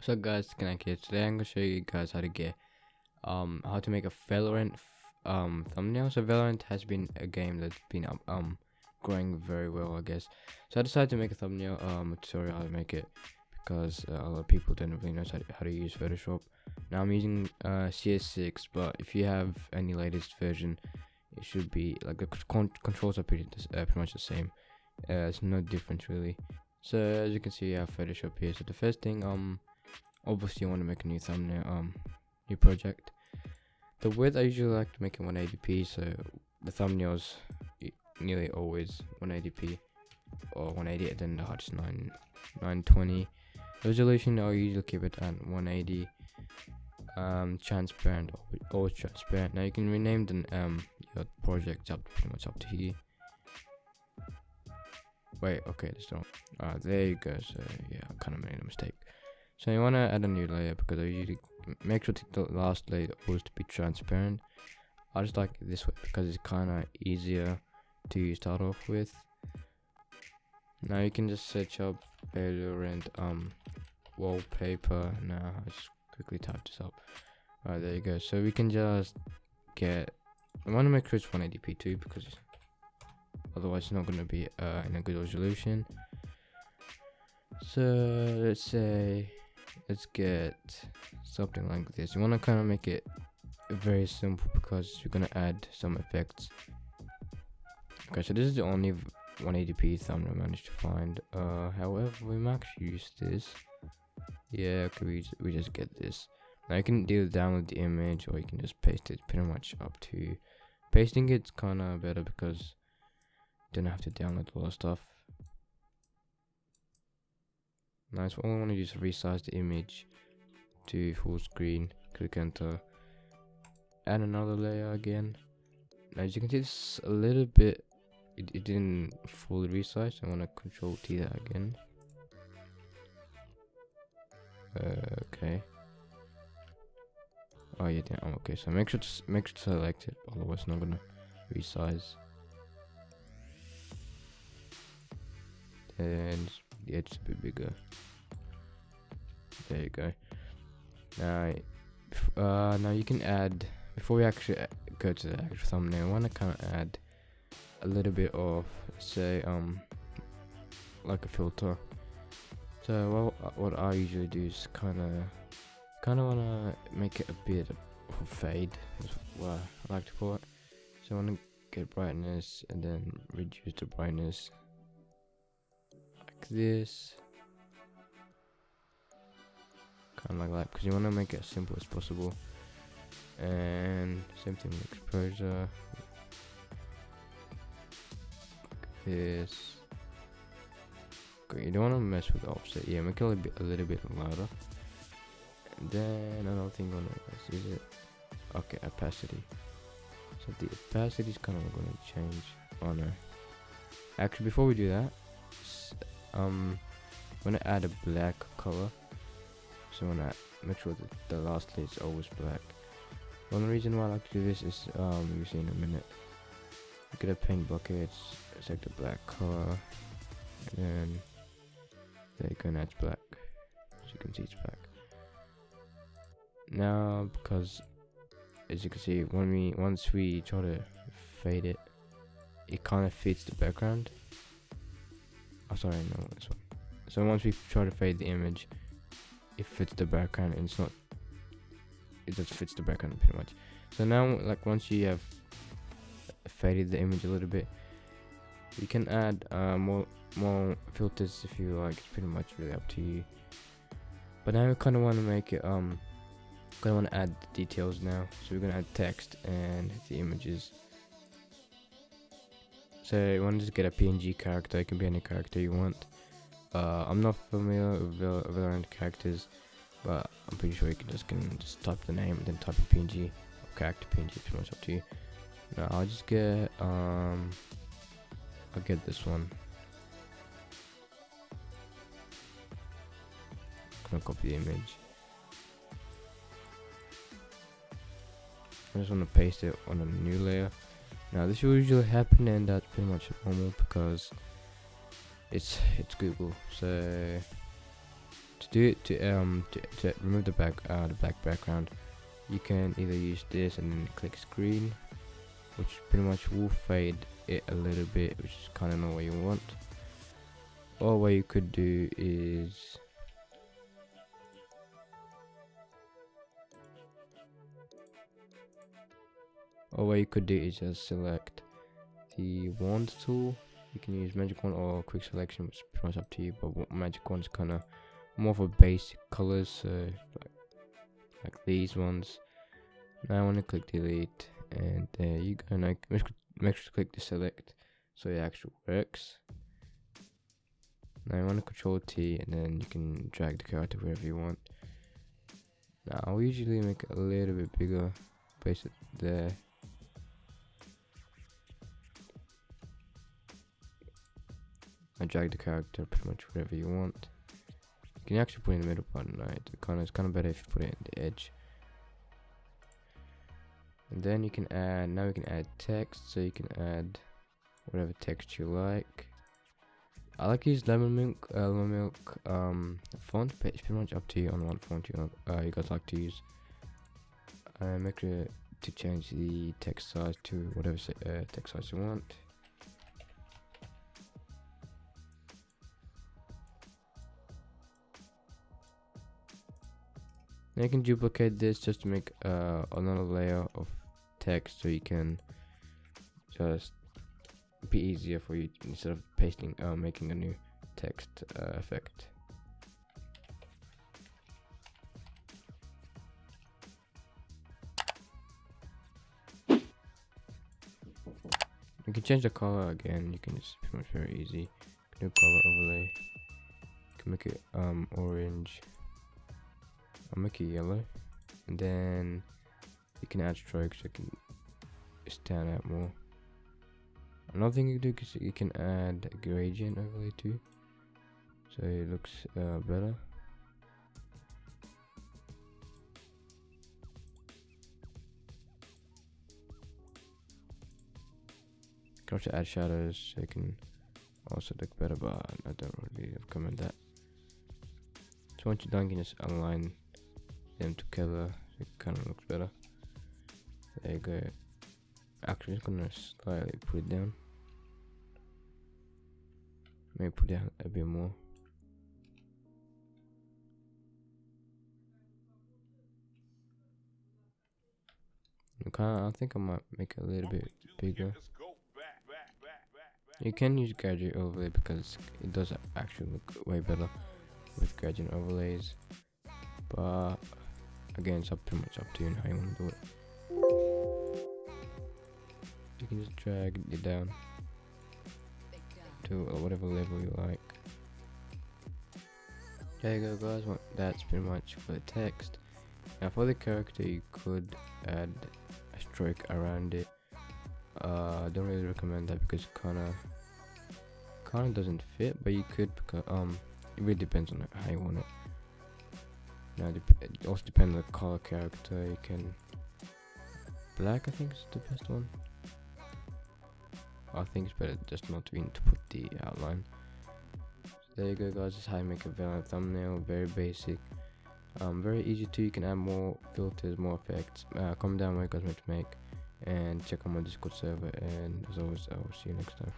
So guys, Connect here. Today I'm gonna show you guys how to get how to make a Valorant thumbnail. So Valorant has been a game that's been growing very well, I guess. So I decided to make a thumbnail tutorial how to make it because a lot of people don't really know how to use Photoshop. Now I'm using CS6, but if you have any latest version, it should be like the controls are pretty much the same. It's no difference really. So as you can see, I have Photoshop here. So the first thing, obviously you want to make a new thumbnail, new project. The width I usually like to make it 180p, so the thumbnails nearly always 180p or 180, and then the height's 920. Resolution I'll usually keep it at 180. Transparent, always transparent. Now you can rename the your project pretty much up to here. Wait, okay, that's wrong. There you go. So yeah, I kind of made a mistake. So you want to add a new layer because I usually make sure the last layer always to be transparent. I just like it this way because it's kind of easier to start off with. Now you can just search up Valorant wallpaper. Now I just quickly type this up. Alright, there you go. So we can just get. I want to make sure it's 180p too because otherwise it's not going to be in a good resolution. So let's get something like this. You want to kind of make it very simple because you're going to add some effects. Okay, so this is the only 180p thumbnail I managed to find. However, we might actually use this. Yeah, okay, we just get this. Now you can either download the image or you can just paste it. Pretty much up to you. Pasting it's kind of better because you don't have to download a lot of stuff. Nice. All I want to do is resize the image to full screen. Click enter. Add another layer again. Now as you can see, it's a little bit. It didn't fully resize. I want to Control T that again. Okay. Oh yeah, damn. Okay. So make sure to select it. Otherwise, it's not gonna resize. And the edge is a bit bigger. There you go. Now you can add, before we actually go to the actual thumbnail, I want to kind of add a little bit of, say, like a filter. So what I usually do is kind of want to make it a bit of fade, is what I like to call it. So I want to get brightness and then reduce the brightness like this, kind of like that, because you want to make it as simple as possible. And same thing with exposure, like this. Okay, you don't want to mess with the offset. Yeah, make it a little bit louder. And then another thing on it is it. Okay, opacity. So the opacity is kind of going to change. Oh no. Actually, before we do that, I'm gonna add a black color. So I'm gonna make sure that the last layer is always black. One reason why I like to do this is you'll see in a minute. Get a paint bucket, select the black color, and then there you go, now it's black. As you can see, it's black. Now, because as you can see, once we try to fade it, it kind of fits the background. Oh, sorry, no, this one. So once we try to fade the image, it fits the background, and it just fits the background pretty much. So now, like once you have faded the image a little bit, you can add more filters if you like. It's pretty much really up to you. But now we kind of want to make it I want to add the details now, so we're going to add text and the images. So you want to just get a PNG character. It can be any character you want. I'm not familiar with Valorant characters, but I'm pretty sure you can just type the name and then type a PNG or character PNG. It's pretty much up to you. Now I'll just get I'll get this one. I'm gonna copy the image. I just want to paste it on a new layer. Now this will usually happen, and that's pretty much normal because it's Google. So do it to remove the black background. You can either use this and then click screen, which pretty much will fade it a little bit, which is kind of not what you want. Or what you could do is just select the wand tool. You can use magic wand or quick selection, which is pretty much up to you, but magic wand is kind of more for basic colors, so like these ones. Now I want to click delete, and there you go. Now make sure to click the select so it actually works. Now I want to control T, and then you can drag the character wherever you want. Now I'll usually make it a little bit bigger, place it there. I drag the character pretty much wherever you want. You can actually put it in the middle part, right? It's kind of better if you put it in the edge. And then you can add, now we can add text, so you can add whatever text you like. I like to use lemon milk font, but it's pretty much up to you on what font you guys like to use. Make sure to change the text size to whatever text size you want. Now you can duplicate this just to make another layer of text, so you can just be easier for you instead of pasting making a new text effect. You can change the color again. You can just pretty much very easy. New color overlay. You can make it orange. I'll make it yellow, and then you can add strokes so it can stand out more. Another thing you can do is you can add a gradient overlay too, so it looks better. You can also add shadows so it can also look better, but I don't really recommend that. So once you're done, you can just align them together so it kind of looks better. There you go. Actually, just gonna slightly put it down. Maybe put it down a bit more. I think I might make it a little bit bigger. You can use gradient overlay because it does actually look way better with gradient overlays, but again, it's pretty much up to you and how you want to do it. You can just drag it down to whatever level you like. There you go, guys. That's pretty much for the text. Now for the character, you could add a stroke around it. I don't really recommend that because it kind of doesn't fit, but you could, because it really depends on how you want it. Now it also depends on the color character. You can black, I think, is the best one. I think it's better just not to put the outline. So there you go, guys. This is how you make a Valorant thumbnail. Very basic, very easy too. You can add more filters, more effects. Comment down what you guys want to make, and check out my Discord server. And as always, I will see you next time.